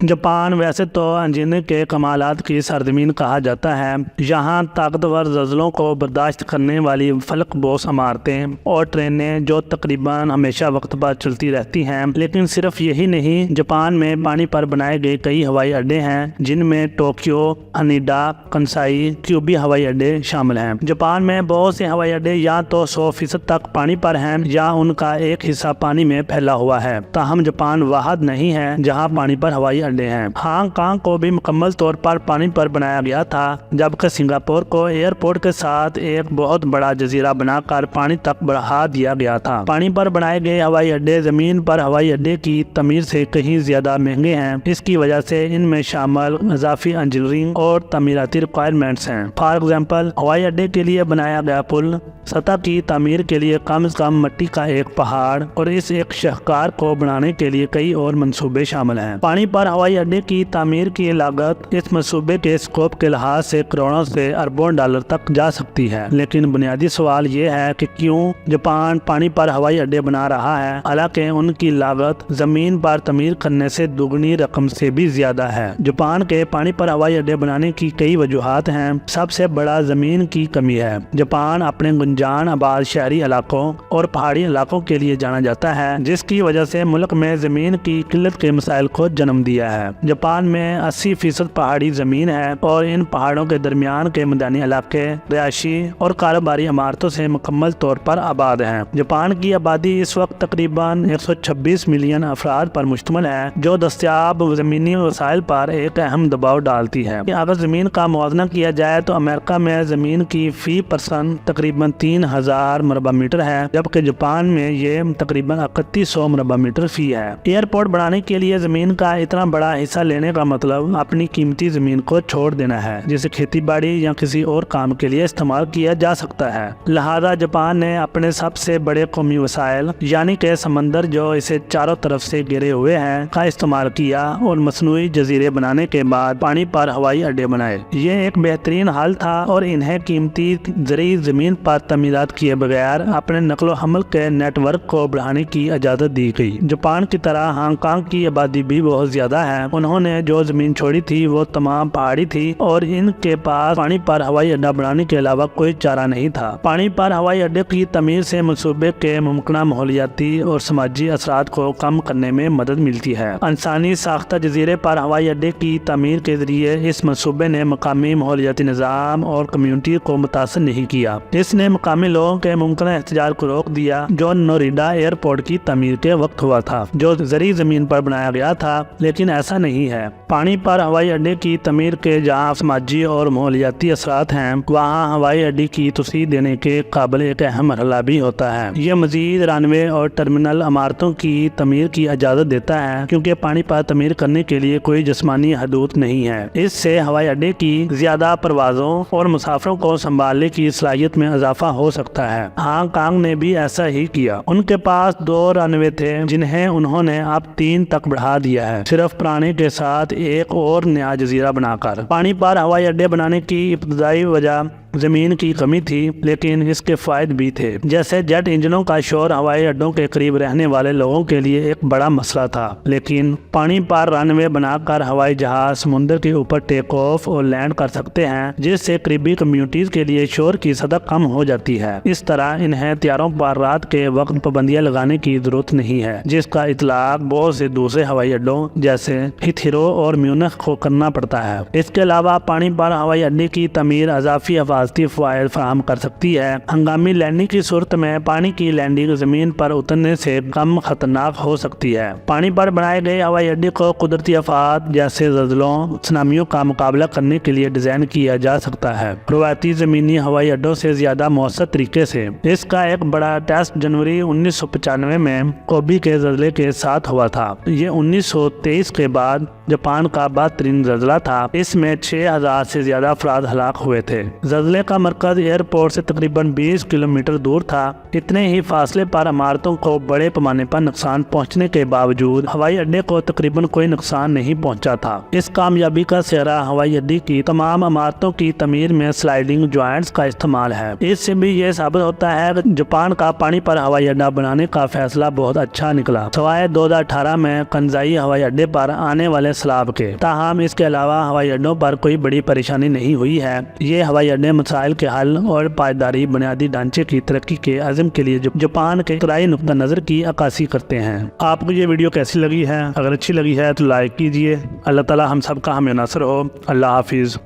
Japan ویسے تو engineer کے کمالات کی سرزمین کہا جاتا ہے۔ یہاں طاقتور زلزلوں کو برداشت کرنے والی فلک بوس عمارتیں اور ٹرینیں جو تقریباً ہمیشہ وقت پر چلتی رہتی ہیں۔ لیکن صرف یہی نہیں، جاپان میں پانی پر بنائے گئے کئی ہوائی اڈے ہیں، جن میں ٹوکیو، ہنیڈا، کنسائی، کیوبی ہوائی اڈے شامل ہیں۔ جاپان میں بہت سے ہوائی اڈے یا تو 100% تک پانی پر ہیں یا ان کا ایک حصہ پانی میں پھیلا ہوا ہے۔ تاہم جاپان واحد نہیں ہے جہاں پانی پر ہوائی اڈے ہیں۔ ہانگ کانگ کو بھی مکمل طور پر پانی پر بنایا گیا تھا، جبکہ سنگاپور کو ایئرپورٹ کے ساتھ ایک بہت بڑا جزیرہ بنا کر پانی تک بڑھا دیا گیا تھا۔ پانی پر بنائے گئے ہوائی اڈے زمین پر ہوائی اڈے کی تعمیر سے کہیں زیادہ مہنگے ہیں۔ اس کی وجہ سے ان میں شامل اضافی انجینئرنگ اور تعمیراتی ریکوائرمنٹس ہیں۔ فار ایگزامپل، ہوائی اڈے کے لیے بنایا گیا پل، سطح کی تعمیر کے لیے کم از کم مٹی کا ایک پہاڑ اور اس ایک شاہکار کو بنانے کے لیے کئی اور منصوبے شامل ہیں۔ پانی پر ہوائی اڈے کی تعمیر کی لاگت اس منصوبے کے اسکوپ کے لحاظ سے کروڑوں سے اربوں ڈالر تک جا سکتی ہے۔ لیکن بنیادی سوال یہ ہے کہ کیوں جاپان پانی پر ہوائی اڈے بنا رہا ہے، حالانکہ ان کی لاگت زمین پر تعمیر کرنے سے دوگنی رقم سے بھی زیادہ ہے۔ جاپان کے پانی پر ہوائی اڈے بنانے کی کئی وجوہات ہیں۔ سب سے بڑا زمین کی کمی ہے۔ جاپان اپنے گنجان آباد شہری علاقوں اور پہاڑی علاقوں کے لیے جانا جاتا ہے، جس کی وجہ سے ملک میں زمین کی قلت کے مسائل کو جنم دیا ہے۔ جاپان میں 80% پہاڑی زمین ہے اور ان پہاڑوں کے درمیان کے میدانی علاقے رہائشی اور کاروباری عمارتوں سے مکمل طور پر آباد ہیں۔ جاپان کی آبادی اس وقت تقریباً 126 ملین افراد پر مشتمل ہے، جو دستیاب زمینی وسائل پر ایک اہم دباؤ ڈالتی ہے۔ اگر زمین کا موازنہ کیا جائے تو امریکہ میں زمین کی فی پرسن تقریباً 3000 مربع میٹر ہے، جبکہ جاپان میں یہ تقریباً 3100 مربع میٹر فی ہے۔ ایئرپورٹ بنانے کے لیے زمین کا اتنا بڑا حصہ لینے کا مطلب اپنی قیمتی زمین کو چھوڑ دینا ہے، جسے کھیتی باڑی یا کسی اور کام کے لیے استعمال کیا جا سکتا ہے۔ لہذا جاپان نے اپنے سب سے بڑے قومی وسائل یعنی کہ سمندر جو اسے چاروں طرف سے گھیرے ہوئے ہیں کا استعمال کیا اور مصنوعی جزیرے بنانے کے بعد پانی پر ہوائی اڈے بنائے۔ یہ ایک بہترین حل تھا اور انہیں قیمتی زرعی زمین پر تعمیرات کیے بغیر اپنے نقل و حمل کے نیٹ ورک کو بڑھانے کی اجازت دی گئی۔ جاپان کی طرح ہانگ کانگ کی آبادی بھی بہت زیادہ ہے۔ انہوں نے جو زمین چھوڑی تھی وہ تمام پہاڑی تھی اور ان کے پاس پانی پر ہوائی اڈا بنانے کے علاوہ کوئی چارہ نہیں تھا۔ پانی پر ہوائی اڈے کی تعمیر سے منصوبے کے ممکنہ ماحولیاتی اور سماجی اثرات کو کم کرنے میں مدد ملتی ہے۔ انسانی ساختہ جزیرے پر ہوائی اڈے کی تعمیر کے ذریعے اس منصوبے نے مقامی ماحولیاتی نظام اور کمیونٹی کو متاثر نہیں کیا۔ اس نے مقامی لوگوں کے ممکنہ احتجاج کو روک دیا جو نوریڈا ایئرپورٹ کی تعمیر کے وقت ہوا تھا، جو زرعی زمین پر بنایا گیا تھا۔ لیکن ایسا نہیں ہے۔ پانی پر ہوائی اڈے کی تعمیر کے جہاں سماجی اور ماحولیاتی اثرات ہیں، وہاں ہوائی اڈے کی توسیع دینے کے قابل ایک اہم مرحلہ بھی ہوتا ہے۔ یہ مزید رن وے اور ٹرمینل عمارتوں کی تعمیر کی اجازت دیتا ہے، کیونکہ پانی پر تعمیر کرنے کے لیے کوئی جسمانی حدود نہیں ہے۔ اس سے ہوائی اڈے کی زیادہ پروازوں اور مسافروں کو سنبھالنے کی صلاحیت میں اضافہ ہو سکتا ہے۔ ہانگ کانگ نے بھی ایسا ہی کیا۔ ان کے پاس 2 رن وے تھے، جنہیں انہوں نے اب 3 تک بڑھا دیا ہے، صرف پرانے کے ساتھ ایک اور نیا جزیرہ بنا کر۔ پانی پر ہوائی اڈے بنانے کی ابتدائی وجہ زمین کی کمی تھی، لیکن اس کے فوائد بھی تھے، جیسے جیٹ انجنوں کا شور ہوائی اڈوں کے قریب رہنے والے لوگوں کے لیے ایک بڑا مسئلہ تھا۔ لیکن پانی پر رن وے بنا کر ہوائی جہاز سمندر کے اوپر ٹیک آف اور لینڈ کر سکتے ہیں، جس سے قریبی کمیونٹیز کے لیے شور کی سطح کم ہو جاتی ہے۔ اس طرح انہیں طیاروں پر رات کے وقت پابندیاں لگانے کی ضرورت نہیں ہے، جس کا اطلاق بہت سے دوسرے ہوائی اڈوں جیسے ہیتھرو اور میونخ کو کرنا پڑتا ہے۔ اس کے علاوہ پانی پر ہوائی اڈے کی تعمیر اضافی حفاظتی فوائد فراہم کر سکتی ہے۔ ہنگامی لینڈنگ کی صورت میں پانی کی لینڈنگ زمین پر اترنے سے کم خطرناک ہو سکتی ہے۔ پانی پر بنائے گئے ہوائی اڈے کو قدرتی آفات جیسے زلزلوں، سونامیوں کا مقابلہ کرنے کے لیے ڈیزائن کیا جا سکتا ہے، روایتی زمینی ہوائی اڈوں سے زیادہ مؤثر طریقے سے۔ اس کا ایک بڑا ٹیسٹ جنوری 1995 میں کوبی کے زلزلے کے ساتھ ہوا تھا۔ یہ 1923 کے بعد جاپان کا بدترین زلزلہ تھا۔ اس میں 6000 سے زیادہ افراد ہلاک ہوئے تھے۔ زلزلے حملے کا مرکز ایئرپورٹ سے تقریباً 20 کلومیٹر دور تھا۔ اتنے ہی فاصلے پر عمارتوں کو بڑے پیمانے پر نقصان پہنچنے کے باوجود ہوائی اڈے کو تقریباً کوئی نقصان نہیں پہنچا تھا۔ اس کامیابی کا سہرا ہوائی اڈے کی تمام عمارتوں کی تعمیر میں سلائیڈنگ جوائنٹس کا استعمال ہے۔ اس سے بھی یہ ثابت ہوتا ہے کہ جاپان کا پانی پر ہوائی اڈا بنانے کا فیصلہ بہت اچھا نکلا، سوائے 2018 میں کنزائی ہوائی اڈے پر آنے والے سیلاب کے۔ تاہم اس کے علاوہ ہوائی اڈوں پر کوئی بڑی پریشانی نہیں ہوئی ہے۔ یہ ہوائی اڈے مسائل کے حل اور پائیداری بنیادی ڈھانچے کی ترقی کے عزم کے لیے جاپان کے اختراعی نقطہ نظر کی عکاسی کرتے ہیں۔ آپ کو یہ ویڈیو کیسی لگی ہے؟ اگر اچھی لگی ہے تو لائک کیجیے۔ اللہ تعالی ہم سب کا حامی و ناصر ہو۔ اللہ حافظ۔